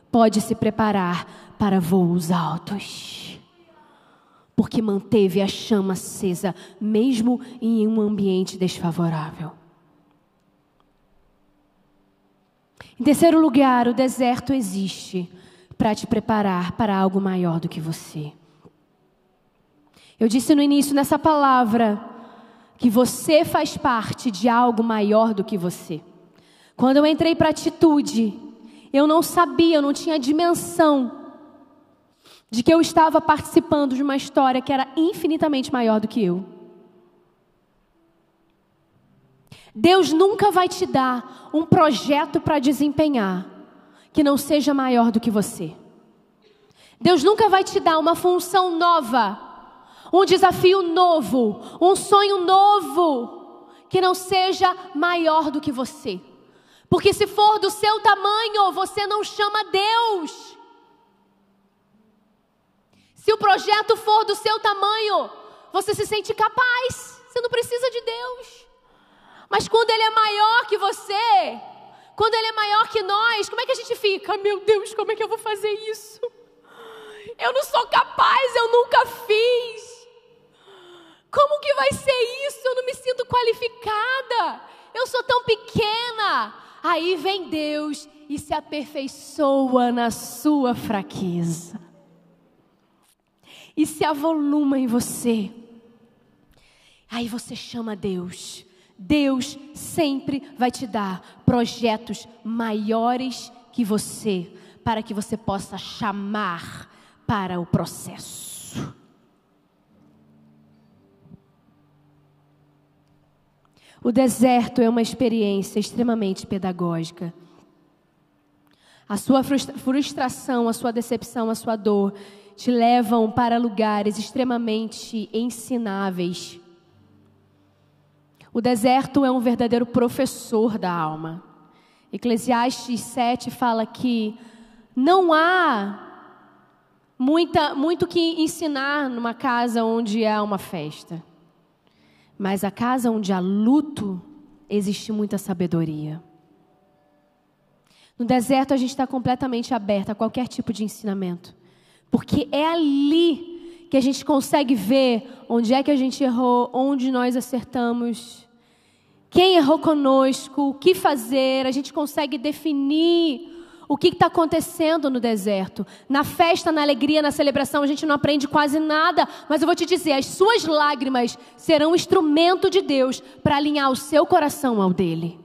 pode se preparar para voos altos, porque manteve a chama acesa, mesmo em um ambiente desfavorável. Em terceiro lugar, o deserto existe para te preparar para algo maior do que você. Eu disse no início nessa palavra que você faz parte de algo maior do que você. Quando eu entrei para a atitude, Eu não sabia, eu não tinha dimensão de que eu estava participando de uma história que era infinitamente maior do que eu. Deus nunca vai te dar um projeto para desempenhar que não seja maior do que você. Deus nunca vai te dar uma função nova, um desafio novo, um sonho novo, que não seja maior do que você. Porque se for do seu tamanho, você não chama Deus. Se o projeto for do seu tamanho, você se sente capaz, você não precisa de Deus. Mas quando Ele é maior que você, quando Ele é maior que nós, como é que a gente fica? Meu Deus, como é que eu vou fazer isso? Eu não sou capaz, eu nunca fiz. Como que vai ser isso? Eu não me sinto qualificada. Eu sou tão pequena. Aí vem Deus e se aperfeiçoa na sua fraqueza. E se avoluma em você. Aí você chama Deus. Deus sempre vai te dar projetos maiores que você, para que você possa chamar para o processo. O deserto é uma experiência extremamente pedagógica. A sua frustração, a sua decepção, a sua dor te levam para lugares extremamente ensináveis. O deserto é um verdadeiro professor da alma. Eclesiastes 7 fala que não há muito que ensinar numa casa onde há uma festa. Mas a casa onde há luto, existe muita sabedoria. No deserto a gente está completamente aberto a qualquer tipo de ensinamento. Porque é ali que a gente consegue ver onde é que a gente errou, onde nós acertamos, quem errou conosco, o que fazer. A gente consegue definir o que está acontecendo no deserto. Na festa, na alegria, na celebração, a gente não aprende quase nada. Mas eu vou te dizer, as suas lágrimas serão instrumento de Deus para alinhar o seu coração ao dele.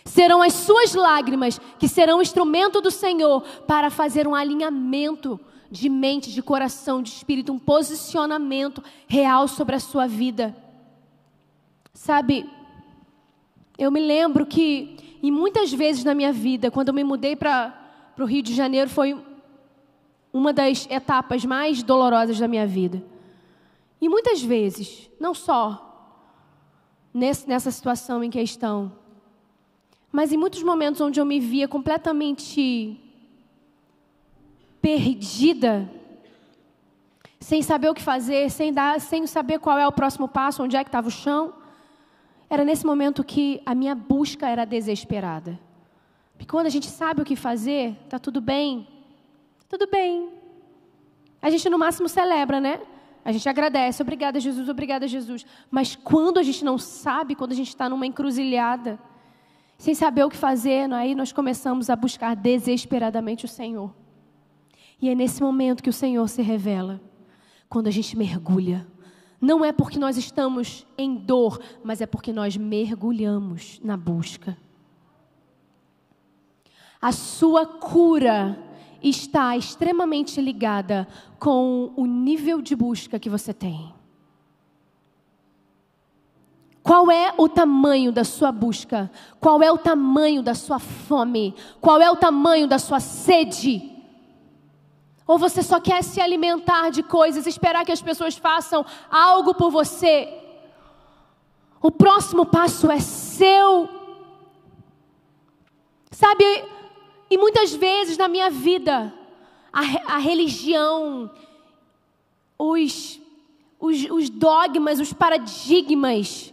Serão as suas lágrimas que serão instrumento do Senhor para fazer um alinhamento de mente, de coração, de espírito, um posicionamento real sobre a sua vida. Sabe, eu me lembro que, e muitas vezes na minha vida, quando eu me mudei para o Rio de Janeiro, foi uma das etapas mais dolorosas da minha vida. E muitas vezes, não só nessa situação em questão, mas em muitos momentos onde eu me via completamente perdida, sem saber o que fazer, sem saber qual é o próximo passo, onde é que estava o chão, era nesse momento que a minha busca era desesperada. Porque quando a gente sabe o que fazer, está tudo bem. Tudo bem. A gente no máximo celebra, né? A gente agradece. Obrigada, Jesus, obrigada, Jesus. Mas quando a gente não sabe, quando a gente está numa encruzilhada, sem saber o que fazer, aí nós começamos a buscar desesperadamente o Senhor. E é nesse momento que o Senhor se revela. Quando a gente mergulha. Não é porque nós estamos em dor, mas é porque nós mergulhamos na busca. A sua cura está extremamente ligada com o nível de busca que você tem. Qual é o tamanho da sua busca? Qual é o tamanho da sua fome? Qual é o tamanho da sua sede? Ou você só quer se alimentar de coisas, esperar que as pessoas façam algo por você? O próximo passo é seu. Sabe, e muitas vezes na minha vida, a religião, os dogmas, os paradigmas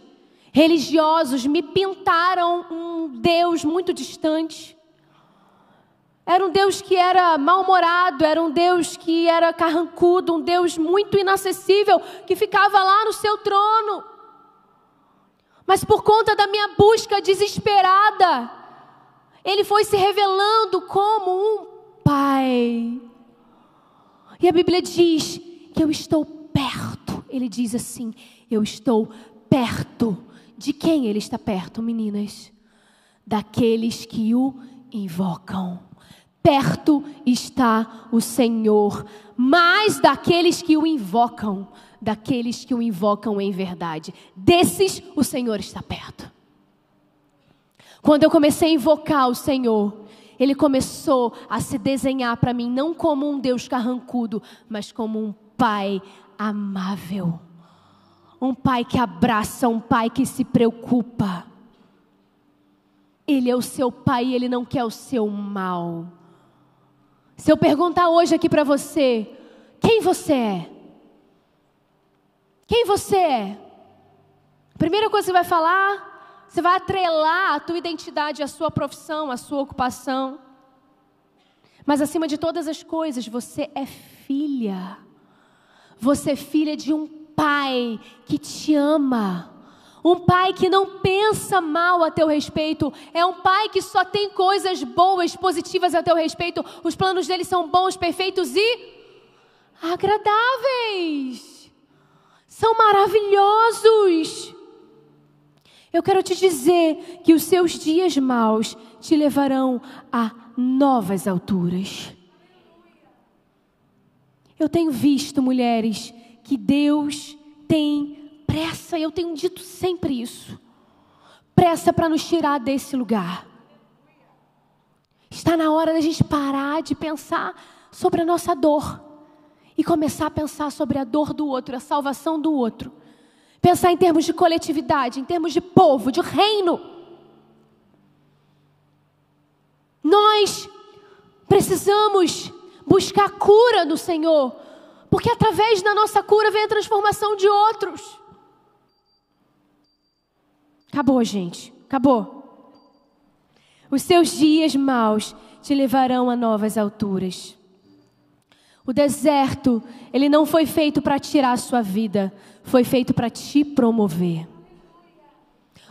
religiosos me pintaram um Deus muito distante. Era um Deus que era mal-humorado, era um Deus que era carrancudo, um Deus muito inacessível, que ficava lá no seu trono. Mas por conta da minha busca desesperada, Ele foi se revelando como um Pai. E a Bíblia diz que eu estou perto. Ele diz assim, eu estou perto. De quem Ele está perto, meninas? Daqueles que o invocam. Perto está o Senhor, mais daqueles que o invocam em verdade. Desses o Senhor está perto. Quando eu comecei a invocar o Senhor, Ele começou a se desenhar para mim, não como um Deus carrancudo, mas como um Pai amável. Um Pai que abraça, um Pai que se preocupa. Ele é o seu Pai e Ele não quer o seu mal. Se eu perguntar hoje aqui para você, quem você é? Quem você é? A primeira coisa que você vai falar, você vai atrelar a tua identidade, a sua profissão, a sua ocupação. Mas acima de todas as coisas, você é filha. Você é filha de um Pai que te ama. Um Pai que não pensa mal a teu respeito. É um Pai que só tem coisas boas, positivas a teu respeito. Os planos dele são bons, perfeitos e agradáveis. São maravilhosos. Eu quero te dizer que os seus dias maus te levarão a novas alturas. Eu tenho visto, mulheres, que Deus tem pressa, e eu tenho dito sempre isso. Pressa para nos tirar desse lugar. Está na hora da gente parar de pensar sobre a nossa dor e começar a pensar sobre a dor do outro, a salvação do outro. Pensar em termos de coletividade, em termos de povo, de reino. Nós precisamos buscar cura no Senhor, porque através da nossa cura vem a transformação de outros. Acabou, gente. Acabou. Os seus dias maus te levarão a novas alturas. O deserto, ele não foi feito para tirar a sua vida, foi feito para te promover.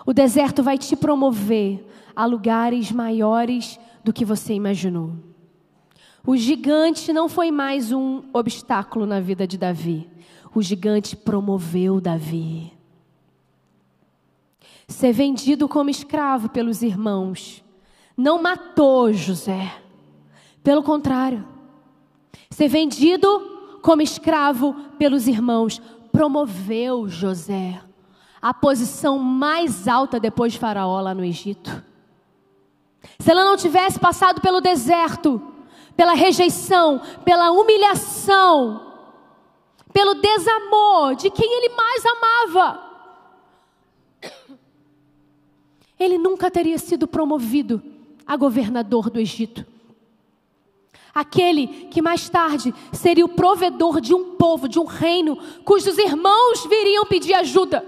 O deserto vai te promover a lugares maiores do que você imaginou. O gigante não foi mais um obstáculo na vida de Davi. O gigante promoveu Davi. Ser vendido como escravo pelos irmãos não matou José. Pelo contrário, ser vendido como escravo pelos irmãos promoveu José à posição mais alta depois de Faraó lá no Egito. Se ela não tivesse passado pelo deserto, pela rejeição, pela humilhação, pelo desamor de quem ele mais amava, ele nunca teria sido promovido a governador do Egito. Aquele que mais tarde seria o provedor de um povo, de um reino, cujos irmãos viriam pedir ajuda.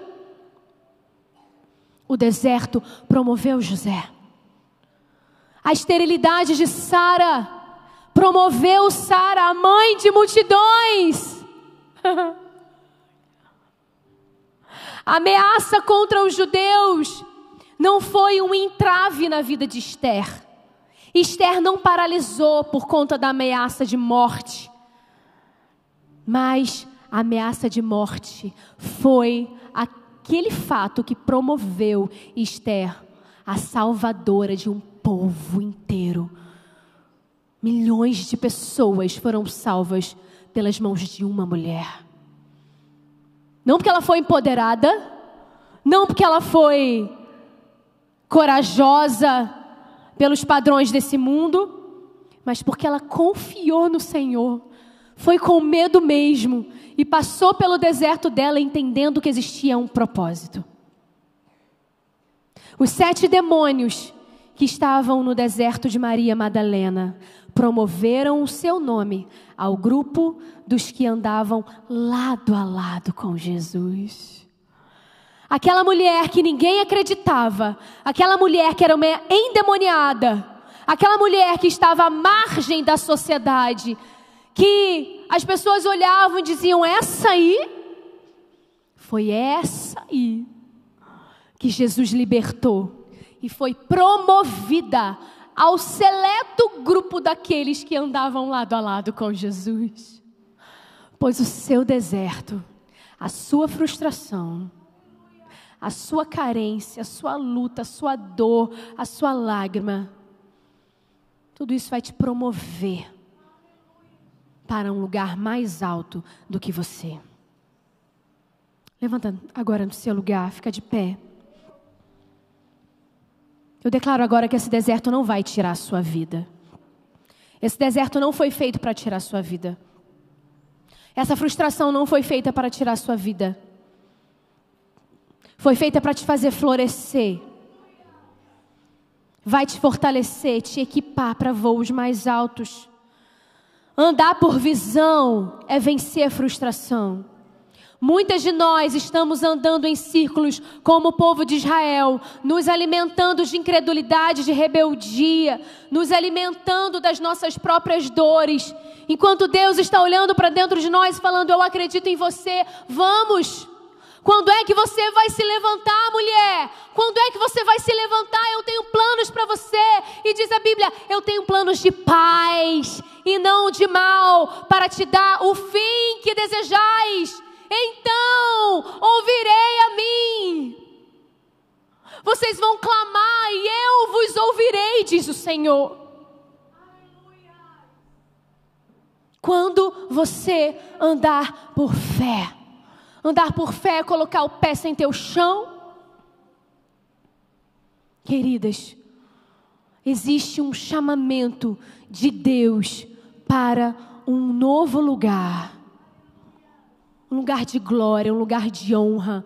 O deserto promoveu José. A esterilidade de Sara promoveu Sara, a mãe de multidões. A ameaça contra os judeus não foi um entrave na vida de Esther. Esther não paralisou por conta da ameaça de morte. Mas a ameaça de morte foi aquele fato que promoveu Esther a salvadora de um povo inteiro. Milhões de pessoas foram salvas pelas mãos de uma mulher. Não porque ela foi empoderada, não porque ela foi corajosa pelos padrões desse mundo, mas porque ela confiou no Senhor, foi com medo mesmo e passou pelo deserto dela entendendo que existia um propósito. Os 7 demônios que estavam no deserto de Maria Madalena promoveram o seu nome ao grupo dos que andavam lado a lado com Jesus. Aquela mulher que ninguém acreditava, aquela mulher que era uma endemoniada, aquela mulher que estava à margem da sociedade, que as pessoas olhavam e diziam, essa aí, foi essa aí que Jesus libertou e foi promovida ao seleto grupo daqueles que andavam lado a lado com Jesus. Pois o seu deserto, a sua frustração, a sua carência, a sua luta, a sua dor, a sua lágrima, tudo isso vai te promover para um lugar mais alto do que você. Levanta agora no seu lugar, fica de pé. Eu declaro agora que esse deserto não vai tirar a sua vida. Esse deserto não foi feito para tirar a sua vida. Essa frustração não foi feita para tirar a sua vida. Foi feita para te fazer florescer. Vai te fortalecer, te equipar para voos mais altos. Andar por visão é vencer a frustração. Muitas de nós estamos andando em círculos como o povo de Israel, nos alimentando de incredulidade, de rebeldia, nos alimentando das nossas próprias dores, enquanto Deus está olhando para dentro de nós e falando: eu acredito em você, vamos! Quando é que você vai se levantar, mulher? Quando é que você vai se levantar? Eu tenho planos para você. E diz a Bíblia: eu tenho planos de paz e não de mal, para te dar o fim que desejais. Então ouvirei a mim. Vocês vão clamar e eu vos ouvirei, diz o Senhor. Quando você andar por fé. Andar por fé é colocar o pé sem ter o chão. Queridas, existe um chamamento de Deus para um novo lugar. Um lugar de glória, um lugar de honra.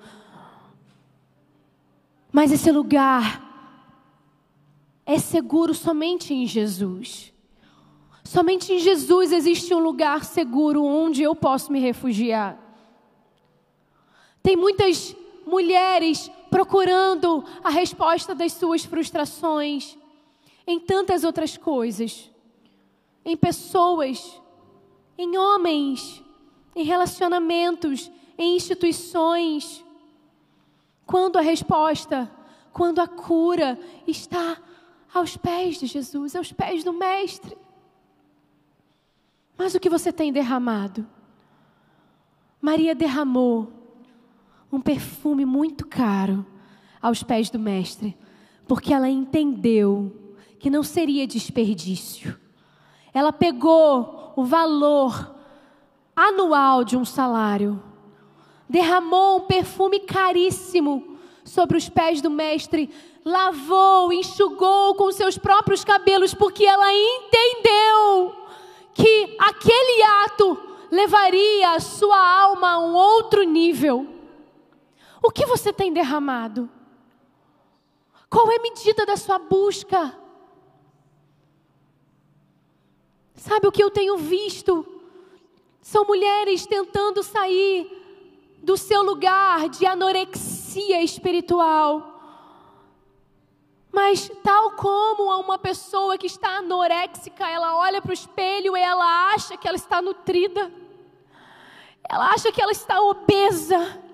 Mas esse lugar é seguro somente em Jesus. Somente em Jesus existe um lugar seguro onde eu posso me refugiar. Tem muitas mulheres procurando a resposta das suas frustrações em tantas outras coisas. Em pessoas, em homens, em relacionamentos, em instituições. Quando a resposta, quando a cura está aos pés de Jesus, aos pés do Mestre. Mas o que você tem derramado? Maria derramou um perfume muito caro aos pés do Mestre, porque ela entendeu que não seria desperdício. Ela pegou o valor anual de um salário, derramou um perfume caríssimo sobre os pés do Mestre, lavou, enxugou com seus próprios cabelos, porque ela entendeu que aquele ato levaria a sua alma a um outro nível. O que você tem derramado? Qual é a medida da sua busca? Sabe o que eu tenho visto? São mulheres tentando sair do seu lugar de anorexia espiritual. Mas tal como uma pessoa que está anoréxica, ela olha para o espelho e ela acha que ela está nutrida. Ela acha que ela está obesa.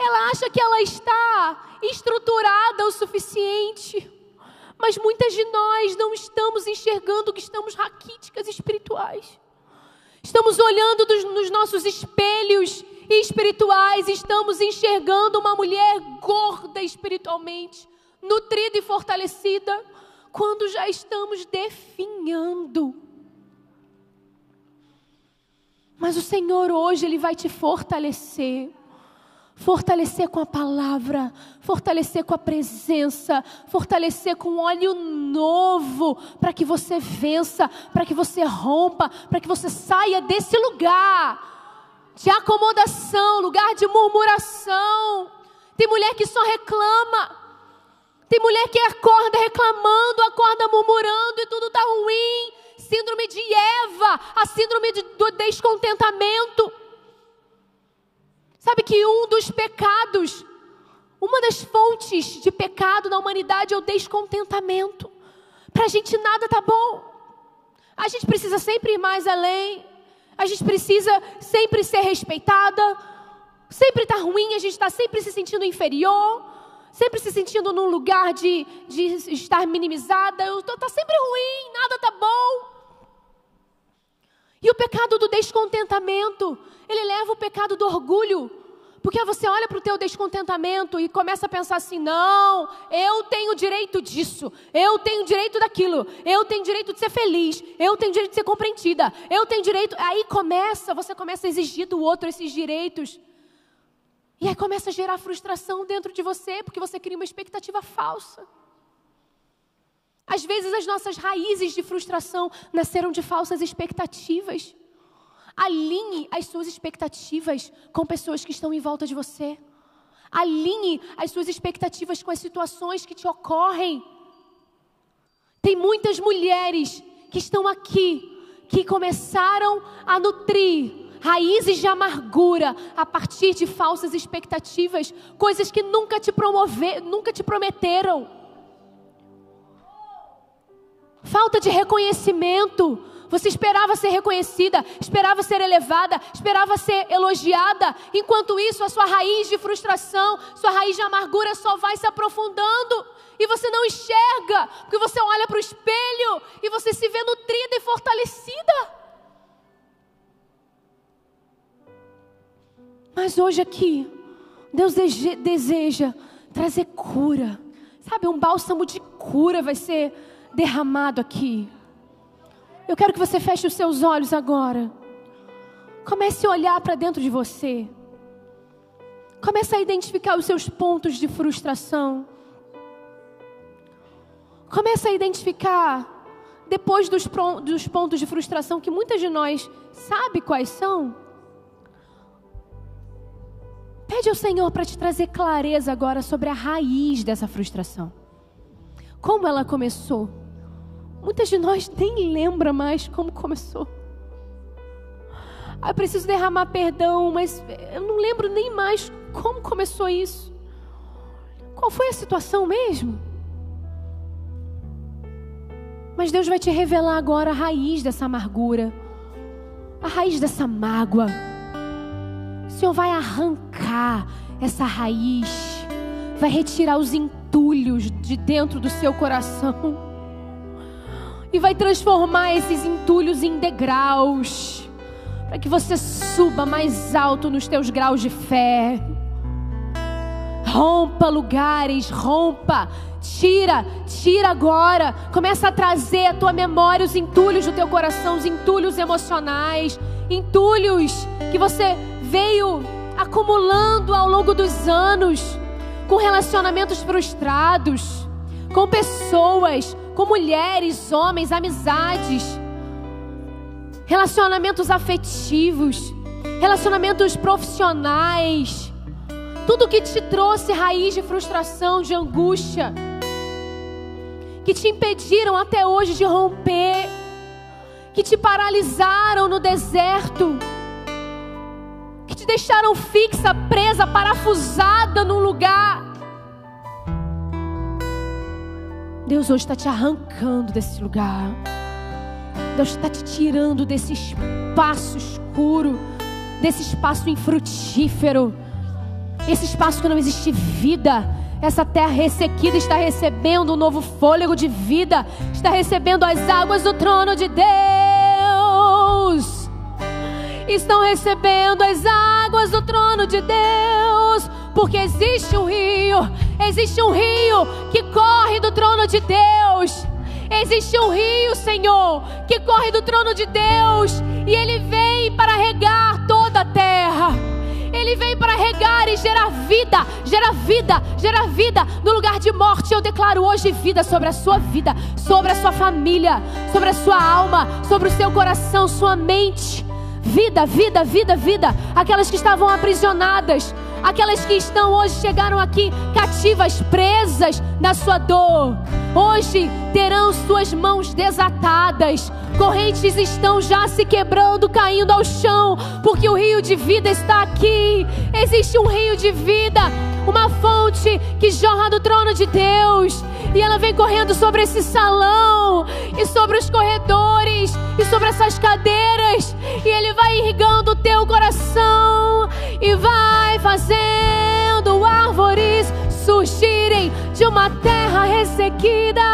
Ela acha que ela está estruturada o suficiente. Mas muitas de nós não estamos enxergando que estamos raquíticas espirituais. Estamos olhando nos nossos espelhos espirituais, estamos enxergando uma mulher gorda espiritualmente, nutrida e fortalecida, quando já estamos definhando. Mas o Senhor hoje, Ele vai te fortalecer. Fortalecer com a palavra, fortalecer com a presença, fortalecer com óleo novo, para que você vença, para que você rompa, para que você saia desse lugar de acomodação, lugar de murmuração. Tem mulher que só reclama, tem mulher que acorda reclamando, acorda murmurando e tudo está ruim. Síndrome de Eva, a síndrome do descontentamento. Sabe que um dos pecados, uma das fontes de pecado na humanidade é o descontentamento. Para a gente nada tá bom. A gente precisa sempre ir mais além. A gente precisa sempre ser respeitada. Sempre tá ruim, a gente está sempre se sentindo inferior. Sempre se sentindo num lugar de estar minimizada. Tá sempre ruim, nada tá bom. E o pecado do descontentamento, ele leva o pecado do orgulho Porque você olha para o teu descontentamento e começa a pensar assim, não, eu tenho direito disso, eu tenho direito daquilo, eu tenho direito de ser feliz, eu tenho direito de ser compreendida, eu tenho direito... Aí você começa a exigir do outro esses direitos. E aí começa a gerar frustração dentro de você, porque você cria uma expectativa falsa. Às vezes as nossas raízes de frustração nasceram de falsas expectativas. Alinhe as suas expectativas com pessoas que estão em volta de você. Alinhe as suas expectativas com as situações que te ocorrem. Tem muitas mulheres que estão aqui, que começaram a nutrir raízes de amargura a partir de falsas expectativas, coisas que nunca te prometeram. Falta de reconhecimento. Você esperava ser reconhecida, esperava ser elevada, esperava ser elogiada. Enquanto isso, a sua raiz de frustração, sua raiz de amargura só vai se aprofundando. E você não enxerga, porque você olha para o espelho e você se vê nutrida e fortalecida. Mas hoje aqui, Deus deseja trazer cura. Sabe, um bálsamo de cura vai ser derramado aqui. Eu quero que você feche os seus olhos agora. Comece a olhar para dentro de você. Comece a identificar os seus pontos de frustração. Comece a identificar, depois dos pontos de frustração, que muitas de nós sabe quais são. Pede ao Senhor para te trazer clareza agora sobre a raiz dessa frustração. Como ela começou. Muitas de nós nem lembram mais como começou. Eu preciso derramar perdão, mas eu não lembro nem mais como começou isso. Qual foi a situação mesmo? Mas Deus vai te revelar agora a raiz dessa amargura, a raiz dessa mágoa. O Senhor vai arrancar essa raiz, vai retirar os entulhos de dentro do seu coração. E vai transformar esses entulhos em degraus, para que você suba mais alto nos teus graus de fé. Rompa lugares, rompa, tira agora. Começa a trazer à tua memória os entulhos do teu coração, os entulhos emocionais, entulhos que você veio acumulando ao longo dos anos, com relacionamentos frustrados, com pessoas, com mulheres, homens, amizades, relacionamentos afetivos, relacionamentos profissionais, tudo que te trouxe raiz de frustração, de angústia, que te impediram até hoje de romper, que te paralisaram no deserto, que te deixaram fixa, presa, parafusada num lugar. Deus hoje está te arrancando desse lugar. Deus está te tirando desse espaço escuro, desse espaço infrutífero, esse espaço que não existe vida. Essa terra ressequida está recebendo um novo fôlego de vida, está recebendo as águas do trono de Deus. Estão recebendo as águas do trono de Deus, porque existe um rio que corre do trono de Deus. Existe um rio, Senhor, que corre do trono de Deus, e ele vem para regar toda a terra. Ele vem para regar e gerar vida, gerar vida, gerar vida no lugar de morte. Eu declaro hoje vida sobre a sua vida, sobre a sua família, sobre a sua alma, sobre o seu coração, sua mente. Vida, vida, vida, vida. Aquelas que estavam aprisionadas, aquelas que hoje chegaram aqui cativas, presas na sua dor, hoje terão suas mãos desatadas. Correntes estão já se quebrando, caindo ao chão, porque o rio de vida está aqui. Existe um rio de vida, uma fonte que jorra do trono de Deus, e ela vem correndo sobre esse salão, e sobre os corredores, e sobre essas cadeiras, e ele vai irrigando o teu coração, e vai fazendo árvores surgirem de uma terra ressequida.